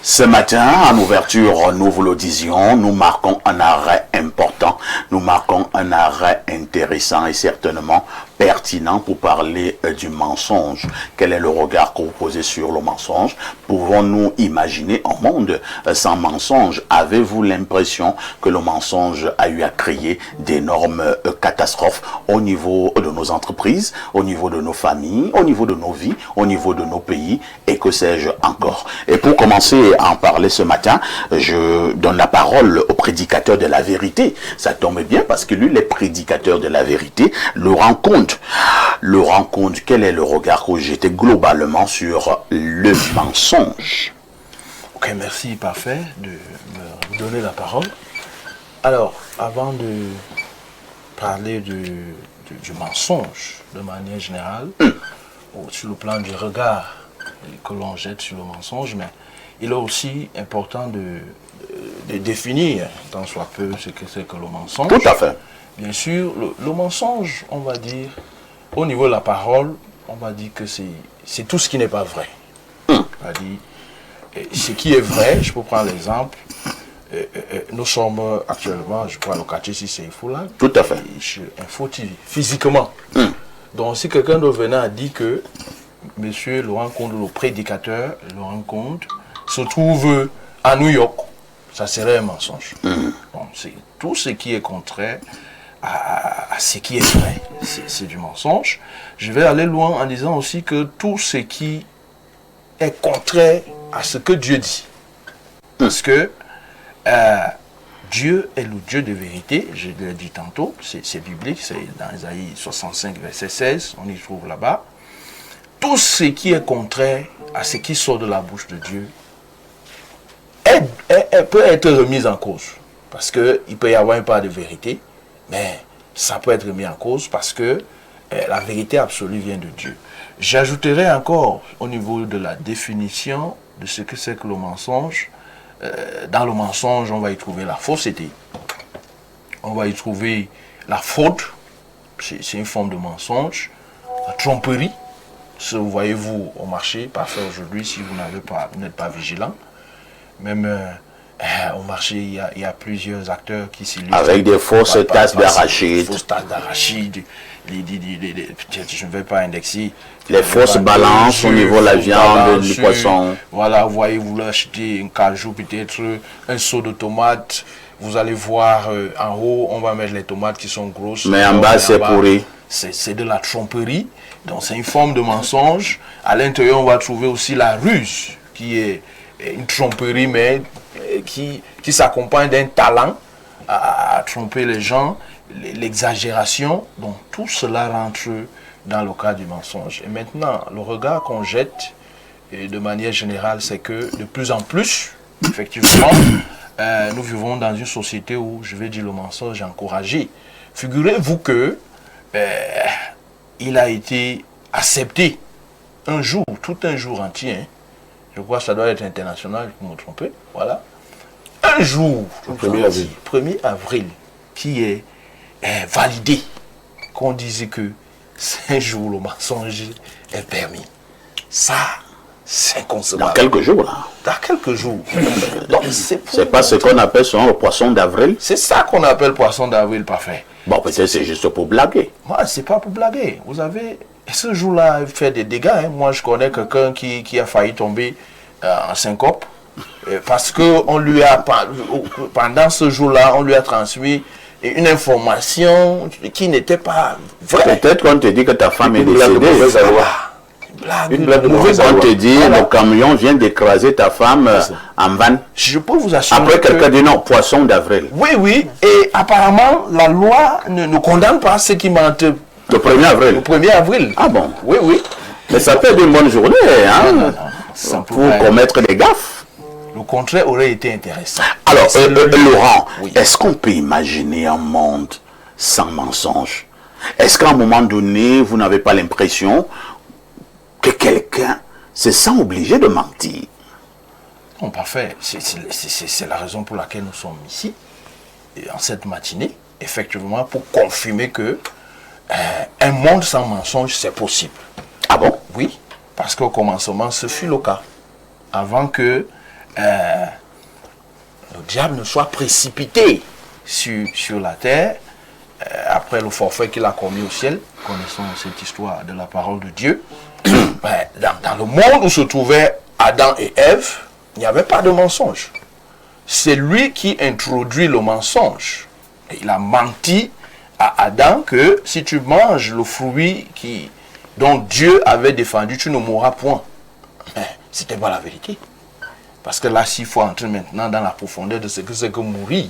Ce matin, en ouverture, nous vous le disions, nous marquons un arrêt important, nous marquons un arrêt intéressant et certainement pertinent pour parler du mensonge. Quel est le regard que vous posez sur le mensonge? Pouvons-nous imaginer un monde sans mensonge? Avez-vous l'impression que le mensonge a eu à créer d'énormes catastrophes au niveau de nos entreprises, au niveau de nos familles, au niveau de nos vies, au niveau de nos pays et que sais-je encore? Et pour commencer à en parler ce matin, je donne la parole au prédicateur de la vérité. Ça tombe bien parce que lui, les prédicateurs de la vérité le rendent compte. Quel est le regard que vous jetez globalement sur le mensonge? Ok, merci, parfait, de me donner la parole. Alors, avant de parler du mensonge de manière générale, sur le plan du regard que l'on jette sur le mensonge, mais il est aussi important de définir, tant soit peu, ce que c'est que le mensonge. Tout à fait. Bien sûr, le mensonge, on va dire, au niveau de la parole, on va dire que c'est tout ce qui n'est pas vrai. C'est-à-dire, ce qui est vrai, je peux prendre l'exemple, nous sommes actuellement, je crois, le quartier si c'est fou là. Tout à fait. Chez Info TV, physiquement. Donc, si quelqu'un de venant a dit que Monsieur Laurent Conde, le prédicateur, Laurent Conde, se trouve à New York, ça serait un mensonge. Bon, c'est tout ce qui est contraire à ce qui est vrai, c'est du mensonge. Je vais aller loin en disant aussi que tout ce qui est contraire à ce que Dieu dit. Parce que Dieu est le Dieu de vérité, je l'ai dit tantôt, c'est biblique, c'est dans Isaïe 65, verset 16, on y trouve là-bas. Tout ce qui est contraire à ce qui sort de la bouche de Dieu peut être remis en cause. Parce qu'il peut y avoir une part de vérité, mais ça peut être remis en cause parce que la vérité absolue vient de Dieu. J'ajouterai encore au niveau de la définition de ce que c'est que le mensonge. Dans le mensonge, on va y trouver la fausseté. On va y trouver la fraude. C'est une forme de mensonge. La tromperie. Ce voyez-vous au marché, parfait aujourd'hui, si vous n'êtes pas vigilant. Même au marché, il y a plusieurs acteurs qui s'illustrent. Avec des fausses tasses d'arachide. Fausses tasses d'arachide. Je ne vais pas indexer. Les fausses balances au niveau de la viande, du poisson. Voilà, voyez-vous là acheter un cajou, peut-être un seau de tomates. Vous allez voir en haut, on va mettre les tomates qui sont grosses. Mais en bas, c'est pourri. C'est de la tromperie. Donc c'est une forme de mensonge. À l'intérieur, on va trouver aussi la ruse, qui est une tromperie, mais qui s'accompagne d'un talent à tromper les gens, l'exagération. Donc tout cela rentre dans le cas du mensonge. Et maintenant, le regard qu'on jette, de manière générale, c'est que de plus en plus, effectivement, nous vivons dans une société où, je vais dire, le mensonge est encouragé. Figurez-vous que il a été accepté un jour, tout un jour entier, hein. Je crois que ça doit être international, je peux me tromper, voilà. Un jour, le 1er avril, qui est validé, qu'on disait que c'est un jour le mensonge est permis. Ça, c'est inconcevable. Dans quelques jours, là. Dans quelques jours. Donc, c'est pas ce qu'on appelle souvent le poisson d'avril. C'est ça qu'on appelle poisson d'avril, parfait. Bon, peut-être c'est juste pour blaguer. Moi, c'est pas pour blaguer. Vous avez, ce jour-là, il fait des dégâts. Hein. Moi, je connais quelqu'un qui a failli tomber en syncope. Parce que on lui a, pendant ce jour-là, on lui a transmis une information qui n'était pas vraie. Peut-être qu'on te dit que ta femme est décédée. Une blague mauvaise on te dit, voilà. Le camion vient d'écraser ta femme en vanne. Je peux vous assurer. Après, quelqu'un dit non, poisson d'avril. Oui, oui. Et apparemment, la loi ne condamne pas ceux qui mentent. Le 1er avril. Le 1er avril. Ah bon? Oui, oui. Mais ça peut être une bonne journée, hein? Pour commettre des gaffes. Le contraire aurait été intéressant. Alors, Laurent, oui. Est-ce qu'on peut imaginer un monde sans mensonge? Est-ce qu'à un moment donné, vous n'avez pas l'impression que quelqu'un se sent obligé de mentir? Non, parfait. C'est la raison pour laquelle nous sommes ici, en cette matinée, effectivement, pour confirmer que un monde sans mensonge, c'est possible. Ah bon? Oui, parce qu'au commencement, ce fut le cas. Avant que le diable ne soit précipité sur la terre, après le forfait qu'il a commis au ciel, connaissant cette histoire de la parole de Dieu. Dans le monde où se trouvaient Adam et Ève, il n'y avait pas de mensonge. C'est lui qui introduit le mensonge. Et il a menti à Adam que si tu manges le fruit dont Dieu avait défendu, tu ne mourras point. Mais ce n'était pas la vérité. Parce que là, s'il faut entrer maintenant dans la profondeur de ce que c'est que mourir,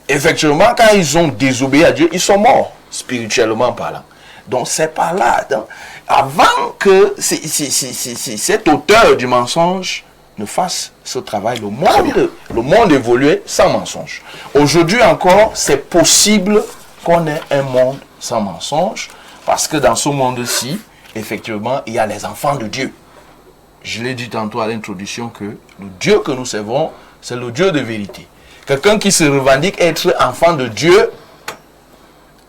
effectivement, quand ils ont désobéi à Dieu, ils sont morts, spirituellement parlant. Donc, c'est par là. Donc, avant que cet auteur du mensonge ne fasse ce travail, le monde évoluait sans mensonge. Aujourd'hui encore, c'est possible qu'on ait un monde sans mensonge, parce que dans ce monde-ci, effectivement, il y a les enfants de Dieu. Je l'ai dit tantôt à l'introduction que le Dieu que nous servons, c'est le Dieu de vérité. Quelqu'un qui se revendique être enfant de Dieu,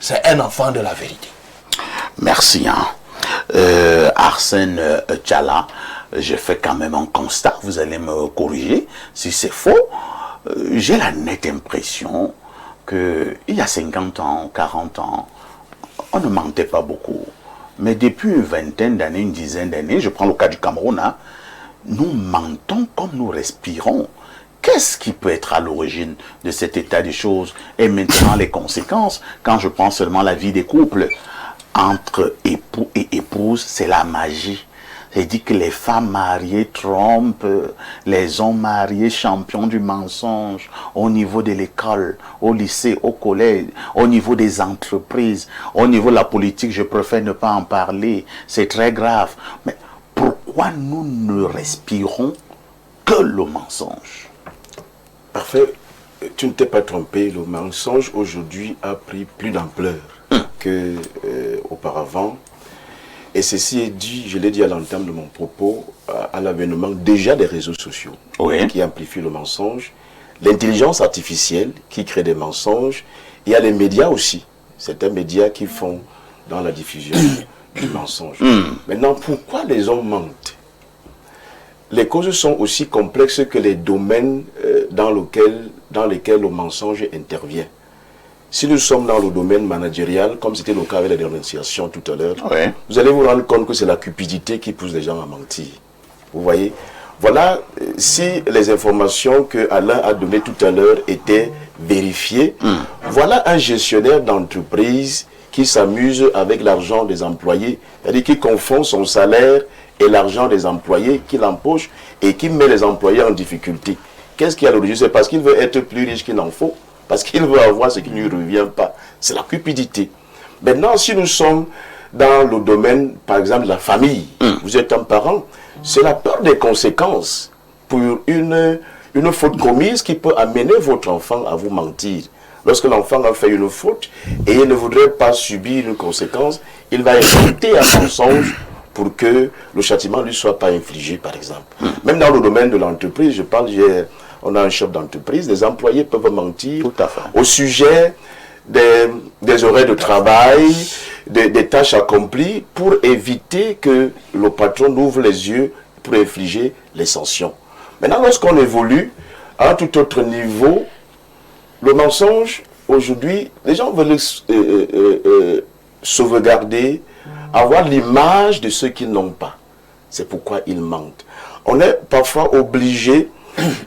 c'est un enfant de la vérité. Merci. Arsène Tchala, j'ai fait quand même un constat, vous allez me corriger si c'est faux. J'ai la nette impression qu'il y a 50 ans, 40 ans, on ne mentait pas beaucoup. Mais depuis une vingtaine d'années, une dizaine d'années, je prends le cas du Cameroun, nous mentons comme nous respirons. Qu'est-ce qui peut être à l'origine de cet état des choses? Et maintenant, les conséquences, quand je prends seulement la vie des couples, entre époux et épouse, c'est la magie. C'est-à-dire que les femmes mariées trompent, les hommes mariés champions du mensonge au niveau de l'école, au lycée, au collège, au niveau des entreprises, au niveau de la politique, je préfère ne pas en parler, c'est très grave. Mais pourquoi nous ne respirons que le mensonge? Parfait, tu ne t'es pas trompé, le mensonge aujourd'hui a pris plus d'ampleur qu'auparavant. Et ceci est dû, je l'ai dit à l'entame de mon propos, à l'avènement déjà des réseaux sociaux qui amplifient le mensonge, l'intelligence artificielle qui crée des mensonges, il y a les médias aussi, certains médias qui font dans la diffusion du mensonge. Maintenant, pourquoi les hommes mentent? Les causes sont aussi complexes que les domaines dans lesquels le mensonge intervient. Si nous sommes dans le domaine managérial, comme c'était le cas avec la dénonciation tout à l'heure, vous allez vous rendre compte que c'est la cupidité qui pousse les gens à mentir. Vous voyez? Voilà, si les informations que Alain a données tout à l'heure étaient vérifiées, voilà un gestionnaire d'entreprise qui s'amuse avec l'argent des employés, c'est-à-dire qui confond son salaire et l'argent des employés, qui l'empoche et qui met les employés en difficulté. Qu'est-ce qu'il y a à l'origine? C'est parce qu'il veut être plus riche qu'il n'en faut. Parce qu'il veut avoir ce qui ne lui revient pas. C'est la cupidité. Maintenant, si nous sommes dans le domaine, par exemple, de la famille, vous êtes un parent, c'est la peur des conséquences pour une faute commise qui peut amener votre enfant à vous mentir. Lorsque l'enfant a fait une faute et il ne voudrait pas subir une conséquence, il va inventer un mensonge pour que le châtiment ne lui soit pas infligé, par exemple. Même dans le domaine de l'entreprise, je parle, on a un chef d'entreprise, les employés peuvent mentir au sujet des horaires de travail, des tâches accomplies, pour éviter que le patron n'ouvre les yeux pour infliger les sanctions. Maintenant, lorsqu'on évolue à un tout autre niveau, le mensonge, aujourd'hui, les gens veulent sauvegarder, avoir l'image de ceux qu'ils n'ont pas. C'est pourquoi ils mentent. On est parfois obligé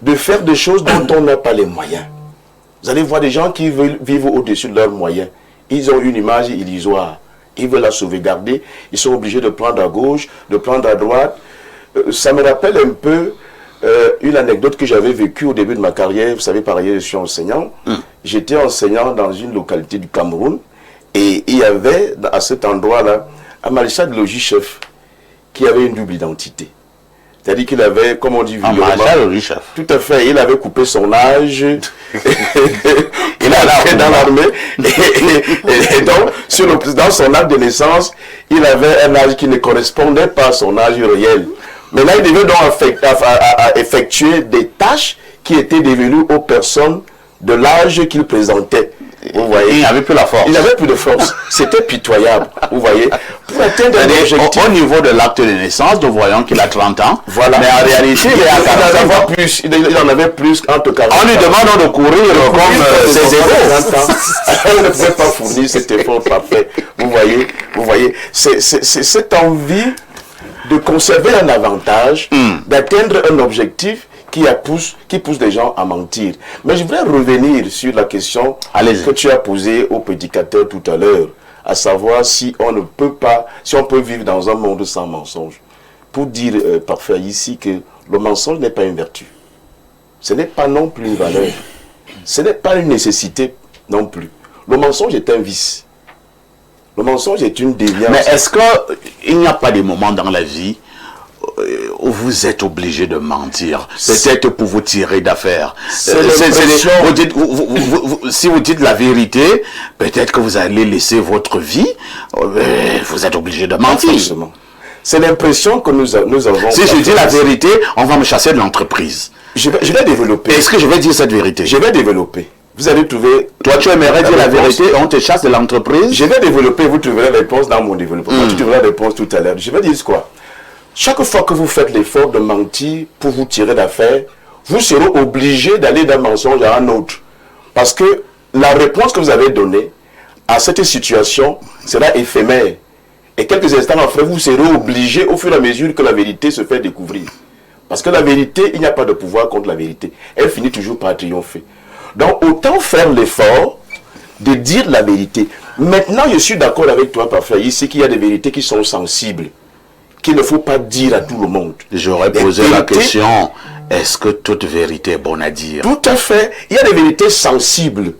de faire des choses dont on n'a pas les moyens. Vous allez voir des gens qui veulent vivre au-dessus de leurs moyens. Ils ont une image illusoire. Ils veulent la sauvegarder. Ils sont obligés de prendre à gauche, de prendre à droite. Ça me rappelle un peu une anecdote que j'avais vécue au début de ma carrière. Vous savez, par ailleurs, je suis enseignant. J'étais enseignant dans une localité du Cameroun. Et il y avait, à cet endroit-là, un maréchal de logis chef qui avait une double identité. C'est-à-dire qu'il avait, comme on dit, tout à fait, il avait coupé son âge, il allait dans l'armée, et donc, dans son acte de naissance, il avait un âge qui ne correspondait pas à son âge réel. Mais là, il devait donc effectuer des tâches qui étaient devenues aux personnes de l'âge qu'il présentait. Vous voyez. Il n'avait plus la force. Il n'avait plus de force. C'était pitoyable. Vous voyez. Pour atteindre l'objectif. Au niveau de l'acte de naissance, nous voyons qu'il a 30 ans. Voilà. Mais en réalité, il est à 45 ans. Il en avait plus entre 40 ans. On lui demande de courir comme ses égaux. Il ne pouvait pas fournir cet effort parfait. Vous voyez. C'est cette envie de conserver un avantage, d'atteindre un objectif qui pousse les gens à mentir. Mais je voudrais revenir sur la question que tu as posée au prédicateur tout à l'heure, à savoir si on peut vivre dans un monde sans mensonge. Pour dire parfait ici que le mensonge n'est pas une vertu. Ce n'est pas non plus une valeur. Ce n'est pas une nécessité non plus. Le mensonge est un vice. Le mensonge est une déviance. Mais est-ce qu'il n'y a pas des moments dans la vie où vous êtes obligé de mentir, peut-être pour vous tirer d'affaire? Si vous dites la vérité, peut-être que vous allez laisser votre vie, vous êtes obligé de mentir. C'est l'impression que nous avons. Si je dis la vérité, on va me chasser de l'entreprise. Je vais développer. Est-ce que je vais dire cette vérité? Je vais développer. Vous allez trouver... Toi, tu aimerais dire la vérité et on te chasse de l'entreprise? Je vais développer, vous trouverez la réponse dans mon développement. Tu trouveras la réponse tout à l'heure. Je vais dire quoi? Chaque fois que vous faites l'effort de mentir pour vous tirer d'affaire, vous serez obligé d'aller d'un mensonge à un autre. Parce que la réponse que vous avez donnée à cette situation sera éphémère. Et quelques instants après, vous serez obligé, au fur et à mesure que la vérité se fait découvrir. Parce que la vérité, il n'y a pas de pouvoir contre la vérité. Elle finit toujours par triompher. Donc, autant faire l'effort de dire la vérité. Maintenant, je suis d'accord avec toi, parfait, ici, qu'il y a des vérités qui sont sensibles, qu'il ne faut pas dire à tout le monde. J'aurais posé la question, est-ce que toute vérité est bonne à dire? Tout à fait. Il y a des vérités sensibles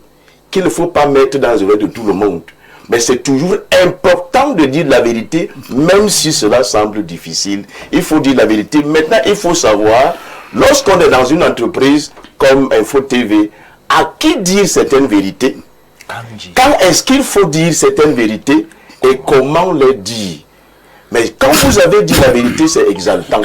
qu'il ne faut pas mettre dans les oreilles de tout le monde. Mais c'est toujours important de dire la vérité, même si cela semble difficile. Il faut dire la vérité. Maintenant, il faut savoir, lorsqu'on est dans une entreprise comme Info TV, à qui dire certaines vérités? Quand est-ce qu'il faut dire certaines vérités et comment les dire? Mais quand vous avez dit la vérité, c'est exaltant.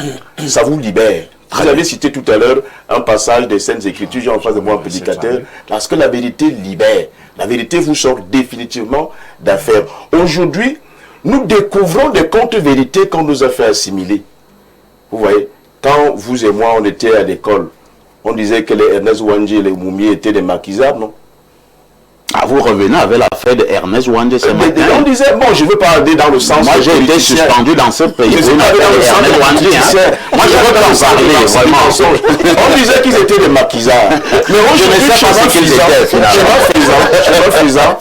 Ça vous libère. Vous avez cité tout à l'heure un passage des Saintes Écritures, j'ai en face de moi un prédicateur, parce que la vérité libère. La vérité vous sort définitivement d'affaires. Aujourd'hui, nous découvrons des contre-vérités qu'on nous a fait assimiler. Vous voyez, quand vous et moi, on était à l'école, on disait que les Ernest Ouandjé et les Moumi étaient des maquisards, non? Ah, vous revenez avec l'affaire de Ernest Ouandjé ce matin. On disait, bon, je ne veux pas aller dans le sens... Moi, j'ai été suspendu dans ce pays. Je ne veux pas aller dans le sens de Ernest Ouandjé. Moi, je veux pas en parler, vraiment. On disait qu'ils étaient des maquisards. Mais je ne sais pas ce qu'ils étaient, finalement.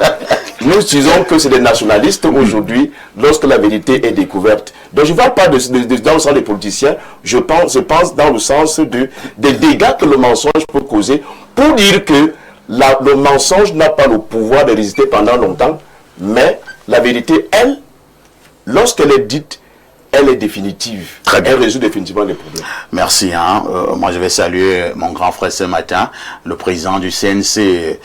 Nous disons que c'est des nationalistes aujourd'hui lorsque la vérité est découverte. Donc je ne parle pas dans le sens des politiciens, je pense dans le sens des dégâts que le mensonge peut causer pour dire que le mensonge n'a pas le pouvoir de résister pendant longtemps, mais la vérité, elle, lorsqu'elle est dite, elle est définitive. Elle résout définitivement les problèmes. Merci. Moi, je vais saluer mon grand frère ce matin, le président du CNC,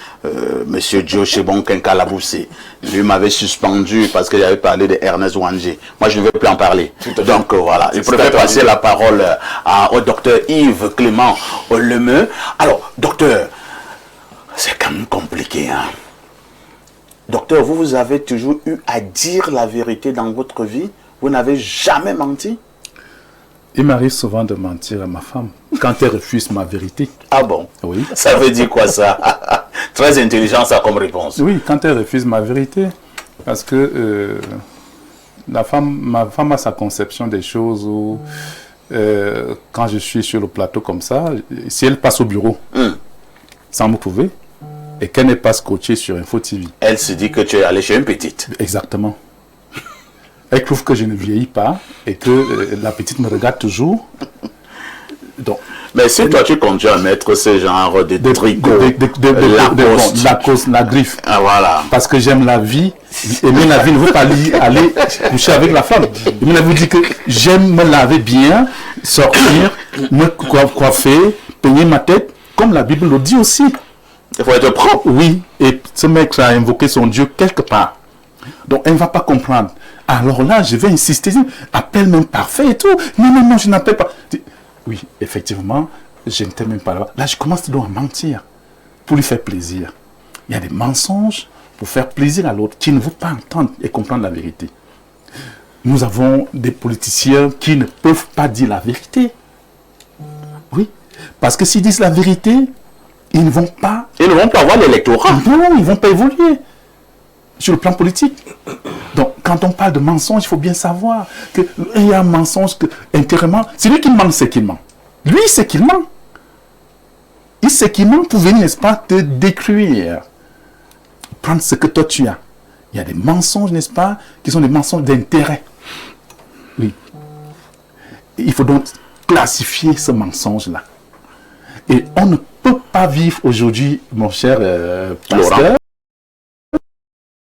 Monsieur Joe Chebon Kenkalaboussé. Lui m'avait suspendu parce que j'avais parlé de Ernest Ouandjé. Moi, je ne veux plus en parler. Donc, voilà. Je préfère passer la parole au docteur Yves Clément Lemeu. Alors, docteur, c'est quand même compliqué. Docteur, vous avez toujours eu à dire la vérité dans votre vie? Vous n'avez jamais menti? Il m'arrive souvent de mentir à ma femme quand elle refuse ma vérité. Ah bon? Oui. Ça veut dire quoi ça? Très intelligent ça comme réponse. Oui, quand elle refuse ma vérité. Parce que ma femme a sa conception des choses où quand je suis sur le plateau comme ça, si elle passe au bureau sans me trouver et qu'elle n'est pas scotchée sur Info TV. Elle se dit que tu es allé chez une petite. Exactement. Elle trouve que je ne vieillis pas et que la petite me regarde toujours. Donc, mais si toi tu continues à mettre ce genre de tricots, la griffe. Ah, voilà. Parce que j'aime la vie. Aimer la vie ne veut pas aller coucher avec la femme. Il me vous dit que j'aime me laver bien, sortir, me coiffer, peigner ma tête, comme la Bible le dit aussi. Il faut être propre. Oui, et ce mec a invoqué son Dieu quelque part. Donc elle ne va pas comprendre. Alors là, je vais insister, appelle-moi parfait et tout. Non, je n'appelle pas. Oui, effectivement, je ne t'aime même pas là. Là, je commence donc à mentir pour lui faire plaisir. Il y a des mensonges pour faire plaisir à l'autre, qui ne veut pas entendre et comprendre la vérité. Nous avons des politiciens qui ne peuvent pas dire la vérité. Oui, parce que s'ils disent la vérité, ils ne vont pas... Ils ne vont pas avoir l'électorat. Non, ils ne vont pas évoluer sur le plan politique. Donc, quand on parle de mensonge, il faut bien savoir qu'il y a un mensonge que, intérieurement, c'est lui qui ment, c'est qu'il ment. Lui, c'est qu'il ment. Il sait qu'il ment pour venir, n'est-ce pas, te détruire. Prendre ce que toi tu as. Il y a des mensonges, n'est-ce pas, qui sont des mensonges d'intérêt. Oui. Il faut donc classifier ce mensonge-là. Et on ne peut pas vivre aujourd'hui, mon cher pasteur,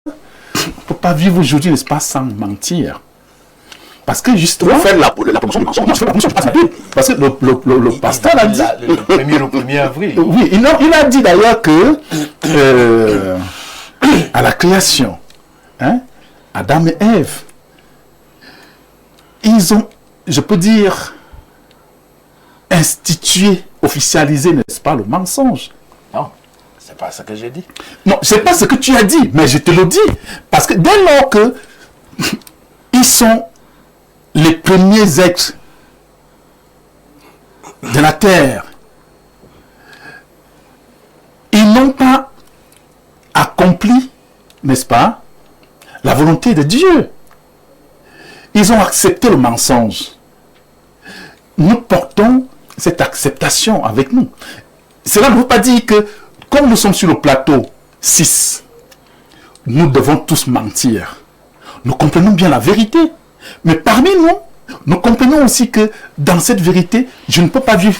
on ne peut pas vivre aujourd'hui, n'est-ce pas, sans mentir. Parce que justement... Faire la promotion du mensonge. Parce que le pasteur a dit... Le 1er avril. Oui, il a dit d'ailleurs que à la création, hein, Adam et Ève, ils ont, je peux dire, institué, officialisé, n'est-ce pas, le mensonge. Non, c'est pas ça que j'ai dit. Non, c'est pas ce que tu as dit, mais je te le dis. Parce que dès lors que ils sont les premiers êtres de la terre, ils n'ont pas accompli, n'est-ce pas, la volonté de Dieu. Ils ont accepté le mensonge. Nous portons cette acceptation avec nous. Cela ne veut pas dire que, comme nous sommes sur le plateau 6, nous devons tous mentir. Nous comprenons bien la vérité. Mais parmi nous, nous comprenons aussi que dans cette vérité, je ne peux pas vivre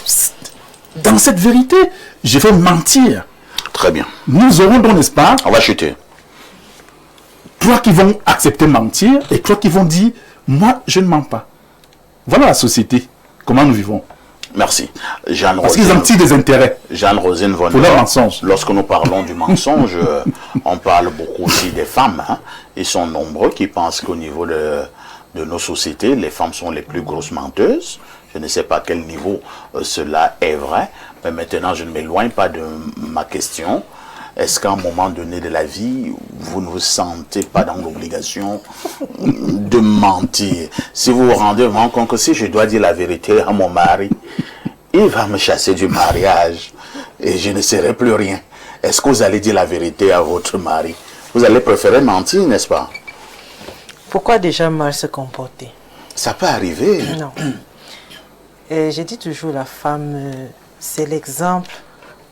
dans cette vérité. Je vais mentir. Très bien. Nous aurons donc, n'est-ce pas, On va chuter. toi qui vont accepter mentir et toi qui vont dire, moi, je ne mens pas. Voilà la société. Comment nous vivons. Merci. Jeanne Parce qu'ils en tirent des intérêts. Jeanne-Rosine Von Pour leur mensonge. Lorsque nous parlons du mensonge, on parle beaucoup aussi des femmes. Hein. Ils sont nombreux qui pensent qu'au niveau de nos sociétés, les femmes sont les plus grosses menteuses. Je ne sais pas à quel niveau cela est vrai. Mais maintenant, je ne m'éloigne pas de ma question. Est-ce qu'à un moment donné de la vie, vous ne vous sentez pas dans l'obligation de mentir? Si vous vous rendez compte que si je dois dire la vérité à mon mari, il va me chasser du mariage et je ne serai plus rien. Est-ce que vous allez dire la vérité à votre mari? Vous allez préférer mentir, n'est-ce pas? Pourquoi déjà mal se comporter? Ça peut arriver. Non. Et j'ai dit toujours, la femme, c'est l'exemple,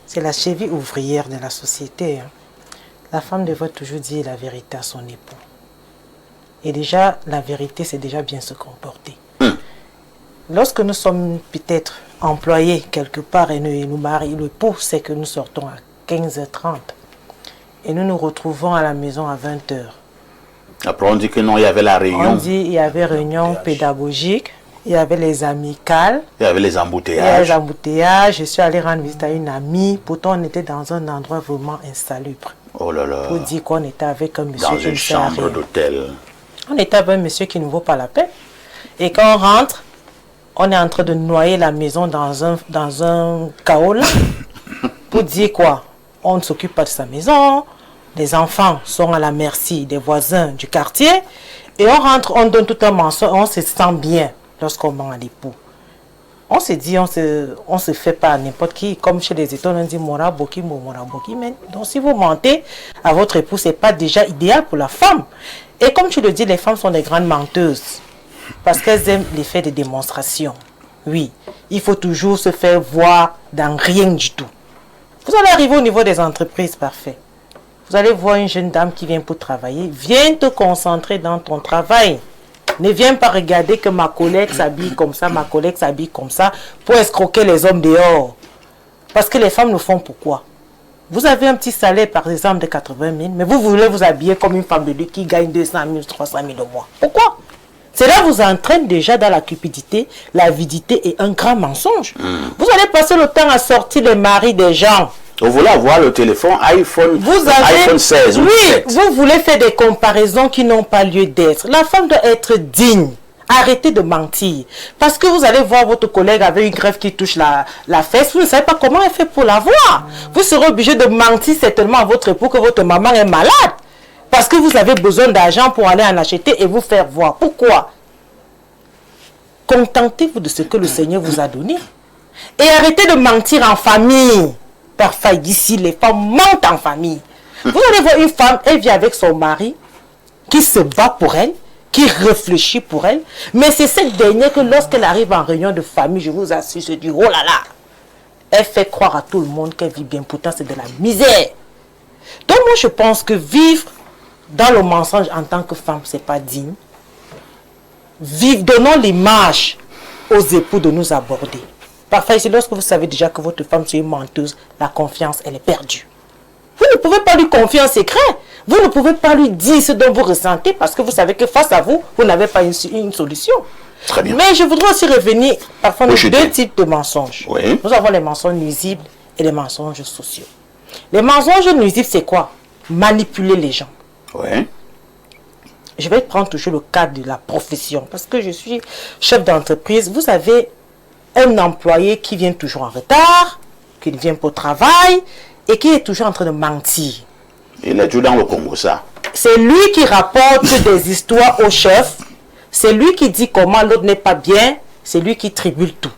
c'est la cheville ouvrière de la société. Hein. La femme devrait toujours dire la vérité à son époux. Et déjà, la vérité, c'est déjà bien se comporter. Lorsque nous sommes peut-être employés quelque part et nous marions, le pour, c'est que nous sortons à 15h30 et nous nous retrouvons à la maison à 20h. Après, on dit que non, il y avait la réunion. On dit qu'il y avait réunion pédagogique, il y avait les amicales. Il y avait les Il y avait embouteillages. les embouteillages. Je suis allée rendre visite à une amie. Pourtant, on était dans un endroit vraiment insalubre. Oh là là. Pour dire qu'on était avec un monsieur Dans qui une ne sert à chambre rien. d'hôtel. On était avec un monsieur qui ne vaut pas la peine. Et quand on rentre, on est en train de noyer la maison dans un chaos là. Pour dire quoi? On ne s'occupe pas de sa maison. Les enfants sont à la merci des voisins du quartier. Et on rentre, on donne tout un mensonge. On se sent bien lorsqu'on ment à l'époux. On se dit, on se fait pas à n'importe qui. Comme chez les États, on dit Mora Boki, Mora Boki. Mais donc si vous mentez à votre époux, ce n'est pas déjà idéal pour la femme. Et comme tu le dis, les femmes sont des grandes menteuses. Parce qu'elles aiment l'effet de démonstration. Oui, il faut toujours se faire voir dans rien du tout. Vous allez arriver au niveau des entreprises, parfait. Vous allez voir une jeune dame qui vient pour travailler. Viens te concentrer dans ton travail. Ne viens pas regarder que ma collègue s'habille comme ça, ma collègue s'habille comme ça, pour escroquer les hommes dehors. Parce que les femmes le font pourquoi? Vous avez un petit salaire, par exemple, de 80 000, mais vous voulez vous habiller comme une femme de lui qui gagne 200 000, 300 000 au mois. Pourquoi? Cela vous entraîne déjà dans la cupidité, l'avidité et un grand mensonge. Vous allez passer le temps à sortir les maris des gens. Vous voulez avoir le téléphone iPhone 16 ou oui, 17. vous voulez faire des comparaisons qui n'ont pas lieu d'être. La femme doit être digne. Arrêtez de mentir. Parce que vous allez voir votre collègue avec une greffe qui touche la fesse, vous ne savez pas comment elle fait pour l'avoir. Vous serez obligé de mentir certainement à votre époux que votre maman est malade. Parce que vous avez besoin d'argent pour aller en acheter et vous faire voir. Pourquoi? Contentez-vous de ce que le Seigneur vous a donné. Et arrêtez de mentir en famille. Parfois, ici, les femmes mentent en famille. Vous allez voir une femme, elle vit avec son mari, qui se bat pour elle, qui réfléchit pour elle. Mais c'est cette dernière que lorsqu'elle arrive en réunion de famille, je vous assure, je dis, oh là là, elle fait croire à tout le monde qu'elle vit bien. Pourtant, c'est de la misère. Donc, moi, je pense que vivre dans le mensonge en tant que femme, c'est pas digne. Donnons l'image aux époux de nous aborder. Parfois, c'est lorsque vous savez déjà que votre femme est une menteuse, la confiance, elle est perdue. Vous ne pouvez pas lui confier un secret. Vous ne pouvez pas lui dire ce dont vous ressentez parce que vous savez que face à vous, vous n'avez pas une solution. Très bien. Mais je voudrais aussi revenir parfois aux deux types de mensonges. Oui. Nous avons les mensonges nuisibles et les mensonges sociaux. Les mensonges nuisibles, c'est quoi? Manipuler les gens. Oui. Je vais prendre toujours le cadre de la profession parce que je suis chef d'entreprise. Vous avez un employé qui vient toujours en retard, qui vient pour travail et qui est toujours en train de mentir. Il est toujours dans le Congo, ça. C'est lui qui rapporte des histoires au chef. C'est lui qui dit comment l'autre n'est pas bien. C'est lui qui tribule tout.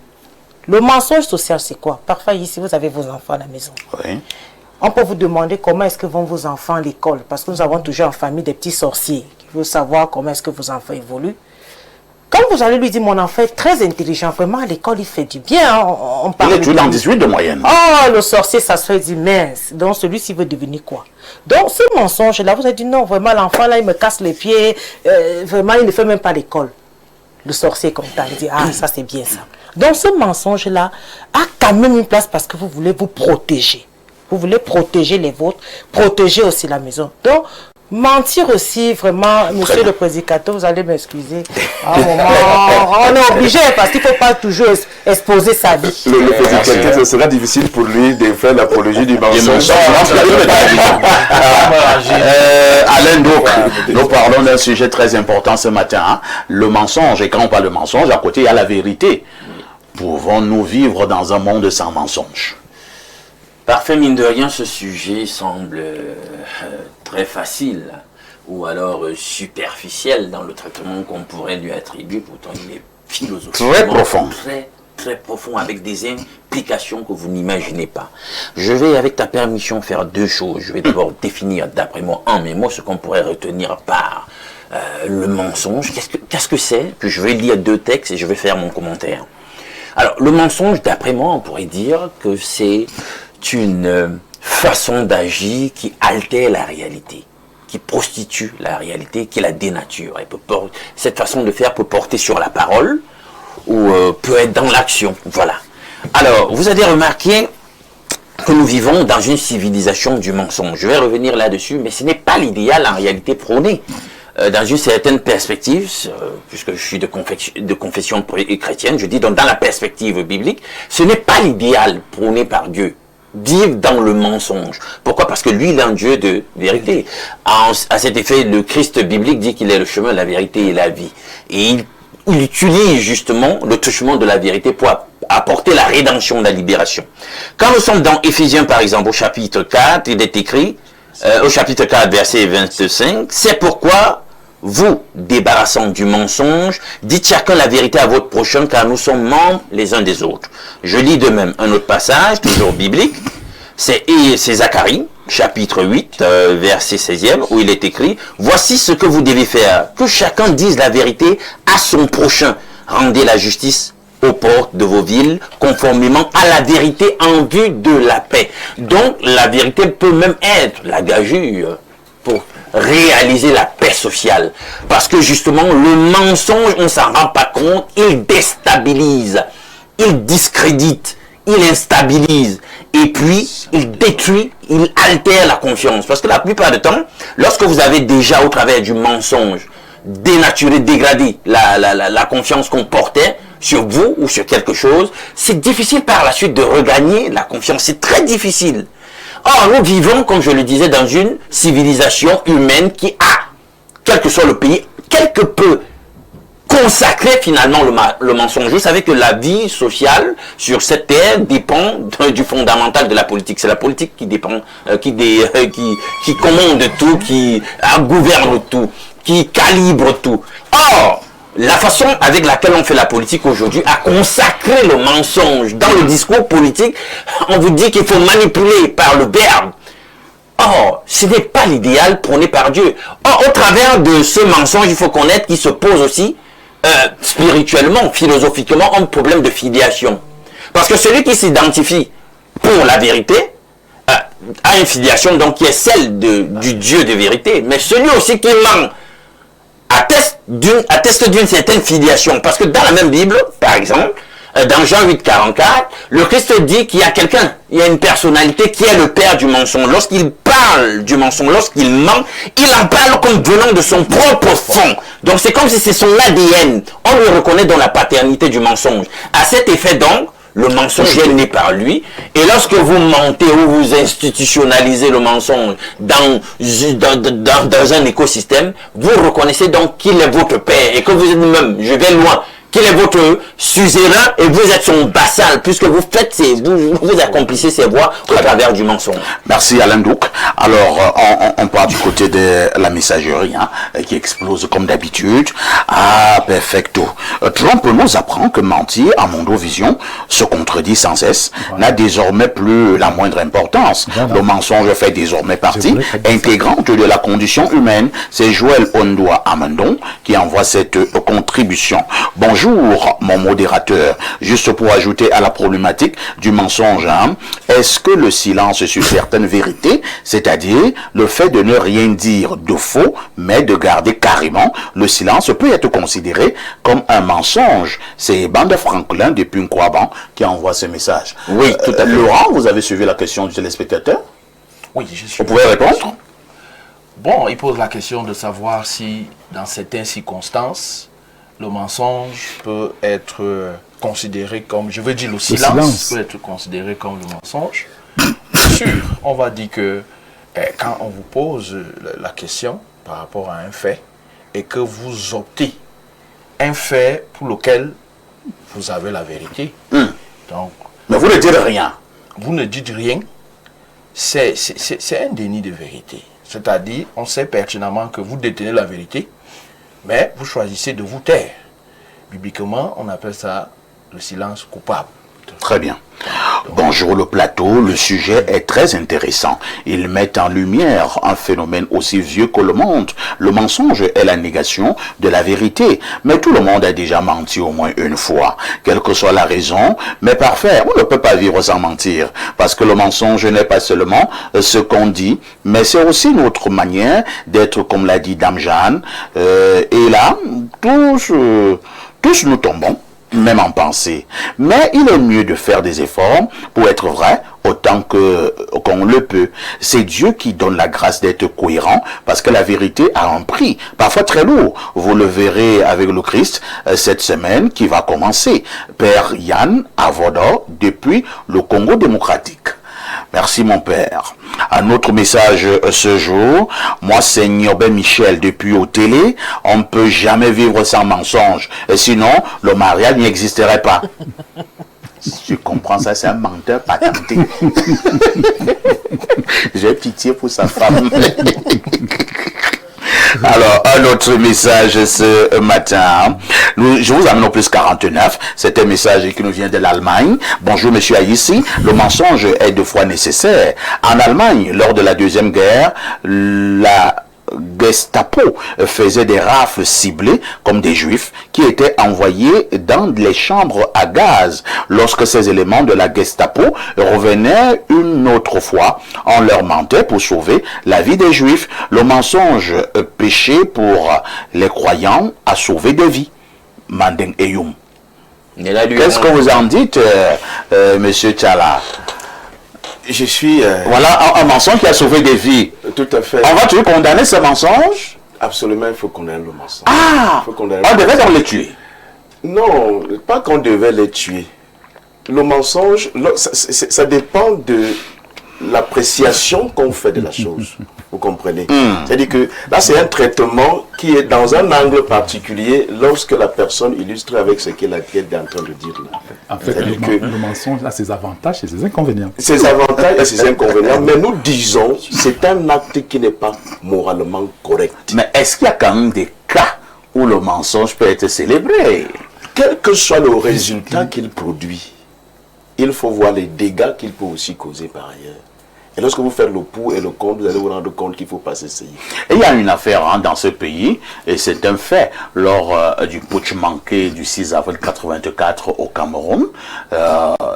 Le mensonge social, c'est quoi? Parfois, ici, vous avez vos enfants à la maison. Oui. On peut vous demander comment est-ce que vont vos enfants à l'école. Parce que nous avons toujours en famille des petits sorciers qui veulent savoir comment est-ce que vos enfants évoluent. Quand vous allez lui dire, mon enfant est très intelligent, vraiment à l'école, il fait du bien. On parle Il est toujours dans 18 de moyenne. Oh, le sorcier, ça se fait dire, mince. Donc, celui-ci veut devenir quoi? Donc, ce mensonge-là, vous avez dit, non, vraiment, l'enfant, là, il me casse les pieds. Vraiment, il ne fait même pas l'école. Le sorcier est content. Il dit, ah, ça, c'est bien ça. Donc, ce mensonge-là a quand même une place parce que vous voulez vous protéger. Vous voulez protéger les vôtres, protéger aussi la maison. Donc, mentir aussi, vraiment, monsieur le prédicateur, vous allez m'excuser. À un moment, on est obligé parce qu'il ne faut pas toujours exposer sa vie. Le prédicateur, ce sera difficile pour lui de faire l'apologie du mensonge. Alain, donc, nous parlons d'un sujet très important ce matin. Hein? Le mensonge. Et quand on parle de mensonge, à côté, il y a la vérité. Pouvons-nous vivre dans un monde sans mensonge? Parfait, mine de rien, ce sujet semble très facile ou alors superficiel dans le traitement qu'on pourrait lui attribuer. Pourtant, il est philosophiquement très profond. Très profond, avec des implications que vous n'imaginez pas. Je vais, avec ta permission, faire deux choses. Je vais d'abord définir, d'après moi, en mes mots, ce qu'on pourrait retenir par le mensonge. Qu'est-ce que c'est? Que je vais lire deux textes et je vais faire mon commentaire. Alors, le mensonge, d'après moi, on pourrait dire que c'est une façon d'agir qui altère la réalité, qui prostitue la réalité, qui la dénature. Cette façon de faire peut porter sur la parole ou peut être dans l'action. Voilà. Alors, vous avez remarqué que nous vivons dans une civilisation du mensonge. Je vais revenir là-dessus, mais ce n'est pas l'idéal en réalité prôné. Dans une certaine perspective, puisque je suis de confession chrétienne, je dis donc dans la perspective biblique, ce n'est pas l'idéal prôné par Dieu. Vivre dans le mensonge. Pourquoi? Parce que lui, il est un Dieu de vérité. À cet effet, le Christ biblique dit qu'il est le chemin, la vérité et la vie. Et il utilise justement le touchement de la vérité pour apporter la rédemption, la libération. Quand nous sommes dans Éphésiens, par exemple, au chapitre 4, il est écrit, au chapitre 4, verset 25, c'est pourquoi vous, débarrassant du mensonge, dites chacun la vérité à votre prochain, car nous sommes membres les uns des autres. Je lis de même un autre passage, toujours biblique, c'est Zacharie, chapitre 8, verset 16e, où il est écrit, « Voici ce que vous devez faire, que chacun dise la vérité à son prochain. Rendez la justice aux portes de vos villes, conformément à la vérité en vue de la paix. » Donc, la vérité peut même être la gageure pour réaliser la paix sociale. Parce que justement, le mensonge, on ne s'en rend pas compte, il déstabilise, il discrédite, il instabilise, et puis il détruit, il altère la confiance. Parce que la plupart du temps, lorsque vous avez déjà au travers du mensonge dénaturé, dégradé la confiance qu'on portait sur vous ou sur quelque chose, c'est difficile par la suite de regagner la confiance. C'est très difficile. Or, nous vivons, comme je le disais, dans une civilisation humaine qui a, quel que soit le pays, quelque peu consacrer finalement le mensonge. Vous savez que la vie sociale sur cette terre dépend du fondamental de la politique. C'est la politique qui dépend, qui commande tout, qui gouverne tout, qui calibre tout. Or, la façon avec laquelle on fait la politique aujourd'hui a consacré le mensonge. Dans le discours politique, on vous dit qu'il faut manipuler par le verbe. Or, ce n'est pas l'idéal prôné par Dieu. Or, au travers de ce mensonge, il faut connaître qu'il se pose aussi spirituellement, philosophiquement, un problème de filiation. Parce que celui qui s'identifie pour la vérité a une filiation donc qui est celle du Dieu de vérité. Mais celui aussi qui ment atteste d'une certaine filiation. Parce que dans la même Bible, par exemple, dans Jean 8,44, le Christ dit qu'il y a quelqu'un, il y a une personnalité qui est le père du mensonge. Lorsqu'il parle du mensonge, lorsqu'il ment, il en parle comme venant de son propre fond. Donc c'est comme si c'est son ADN. On le reconnaît dans la paternité du mensonge. À cet effet donc, le mensonge est né par lui. Et lorsque vous mentez ou vous institutionnalisez le mensonge dans un écosystème, vous reconnaissez donc qu'il est votre père et que vous êtes même, je vais loin, qu'il est votre suzerain et vous êtes son vassal, puisque vous faites vous accomplissez ses voies au travers du mensonge. Merci Alain Douk. Alors, on part du côté de la messagerie, qui explose comme d'habitude. Ah, perfecto. Trump nous apprend que mentir à Mondovision se contredit sans cesse, n'a désormais plus la moindre importance. Le mensonge fait désormais partie intégrante de la condition humaine. C'est Joël Ondoa Amandon qui envoie cette contribution. Bonjour, mon modérateur. Juste pour ajouter à la problématique du mensonge, est-ce que le silence sur certaines vérités, c'est-à-dire le fait de ne rien dire de faux, mais de garder carrément le silence, peut être considéré comme un mensonge? C'est Banda Franklin depuis Nkwaban qui envoie ce message. Oui, tout à fait. Laurent, vous avez suivi la question du téléspectateur? Oui, je suis. Vous pouvez répondre? Bon, il pose la question de savoir si, dans certaines circonstances, le mensonge peut être considéré comme, je veux dire le silence peut être considéré comme le mensonge. Bien sûr, on va dire que quand on vous pose la question par rapport à un fait et que vous optez un fait pour lequel vous avez la vérité. Donc, mais vous ne dites rien. Vous ne dites rien, c'est un déni de vérité. C'est-à-dire, on sait pertinemment que vous détenez la vérité, mais vous choisissez de vous taire. Bibliquement, on appelle ça le silence coupable. Très bien. Bonjour le plateau, le sujet est très intéressant. Il met en lumière un phénomène aussi vieux que le monde. Le mensonge est la négation de la vérité. Mais tout le monde a déjà menti au moins une fois. Quelle que soit la raison, mais parfait, on ne peut pas vivre sans mentir. Parce que le mensonge n'est pas seulement ce qu'on dit, mais c'est aussi notre manière d'être, comme l'a dit Dame Jeanne. Et là, tous nous tombons, même en pensée. Mais il est mieux de faire des efforts pour être vrai autant qu'on le peut. C'est Dieu qui donne la grâce d'être cohérent parce que la vérité a un prix, parfois très lourd. Vous le verrez avec le Christ cette semaine qui va commencer. Père Yann Avodo depuis le Congo démocratique. Merci mon père. Un autre message ce jour. Moi, c'est Niobe Michel depuis au télé. On ne peut jamais vivre sans mensonge. Et sinon, le mariage n'existerait pas. Je comprends ça, c'est un menteur patenté. J'ai pitié pour sa femme. Alors, un autre message ce matin. Je vous amène au plus 49. C'est un message qui nous vient de l'Allemagne. Bonjour, monsieur Aïssi. Le mensonge est deux fois nécessaire. En Allemagne, lors de la Deuxième Guerre, la Gestapo faisait des rafles ciblées comme des juifs qui étaient envoyés dans les chambres à gaz. Lorsque ces éléments de la Gestapo revenaient une autre fois, on leur mentait pour sauver la vie des juifs. Le mensonge péché pour les croyants a sauvé des vies. Mandeng Eyum. Qu'est-ce que vous en dites, monsieur Tchala? Je suis... Voilà un mensonge qui a sauvé des vies. Tout à fait. On va toujours condamner ce mensonge? Absolument, il faut condamner le mensonge. Ah, on devait donc les tuer? Non, pas qu'on devait les tuer. Le mensonge, ça dépend de l'appréciation qu'on fait de la chose. Vous comprenez? C'est-à-dire que là, c'est un traitement qui est dans un angle particulier lorsque la personne illustre avec ce qu'elle est en train de dire là. En fait, le mensonge a ses avantages et ses inconvénients. Ses avantages et ses inconvénients, mais nous disons, c'est un acte qui n'est pas moralement correct. Mais est-ce qu'il y a quand même des cas où le mensonge peut être célébré? Quel que soit le résultat qu'il produit, il faut voir les dégâts qu'il peut aussi causer par ailleurs. Et lorsque vous faites le pour et le contre, vous allez vous rendre compte qu'il ne faut pas s'essayer. Et il y a une affaire dans ce pays, et c'est un fait, lors du putsch manqué du 6 avril 1984 au Cameroun,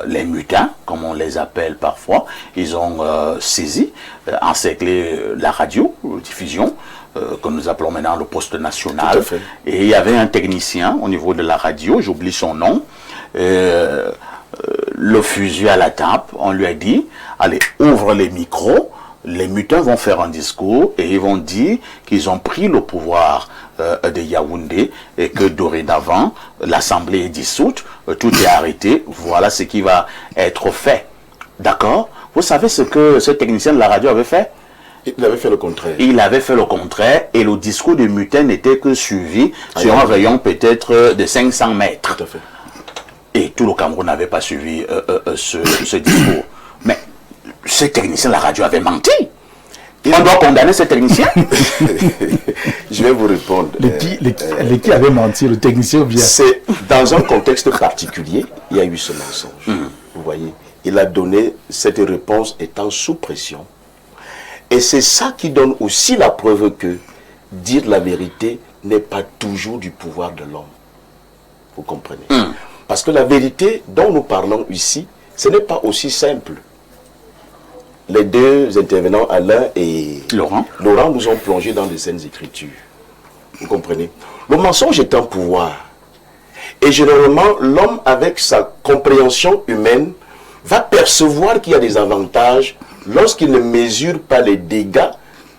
les mutins, comme on les appelle parfois, ils ont saisi, encerclé la radio, diffusion, que nous appelons maintenant le poste national. Tout à fait. Et il y avait un technicien au niveau de la radio, j'oublie son nom, le fusil à la tempe, on lui a dit, allez, ouvre les micros, les mutins vont faire un discours et ils vont dire qu'ils ont pris le pouvoir de Yaoundé et que dorénavant, l'Assemblée est dissoute, tout est arrêté, voilà ce qui va être fait. D'accord? Vous savez ce que ce technicien de la radio avait fait? Il avait fait le contraire. Il avait fait le contraire et le discours du mutin n'était que suivi sur un rayon peut-être de 500 mètres. Tout à fait. Et tout le Cameroun n'avait pas suivi ce discours. Mais ce technicien de la radio avait menti. On doit condamner ce technicien. Je vais vous répondre. Qui avait menti, le technicien ou bien? C'est dans un contexte particulier, il y a eu ce mensonge. Vous voyez, il a donné cette réponse étant sous pression. Et c'est ça qui donne aussi la preuve que dire la vérité n'est pas toujours du pouvoir de l'homme. Vous comprenez? Parce que la vérité dont nous parlons ici, ce n'est pas aussi simple. Les deux intervenants, Alain et Laurent, nous ont plongé dans les Saintes Écritures. Vous comprenez? Le mensonge est un pouvoir. Et généralement, l'homme, avec sa compréhension humaine, va percevoir qu'il y a des avantages lorsqu'il ne mesure pas les dégâts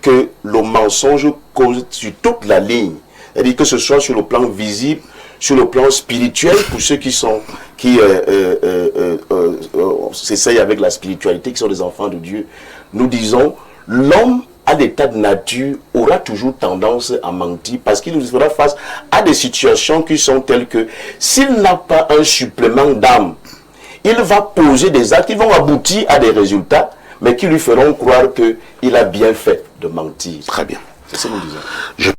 que le mensonge cause sur toute la ligne. C'est-à-dire que ce soit sur le plan visible, sur le plan spirituel, pour ceux qui s'essayent avec la spiritualité, qui sont des enfants de Dieu, nous disons, l'homme à l'état de nature aura toujours tendance à mentir parce qu'il fera face à des situations qui sont telles que s'il n'a pas un supplément d'âme, il va poser des actes qui vont aboutir à des résultats, mais qui lui feront croire qu'il a bien fait de mentir. Très bien. C'est ce que nous disons.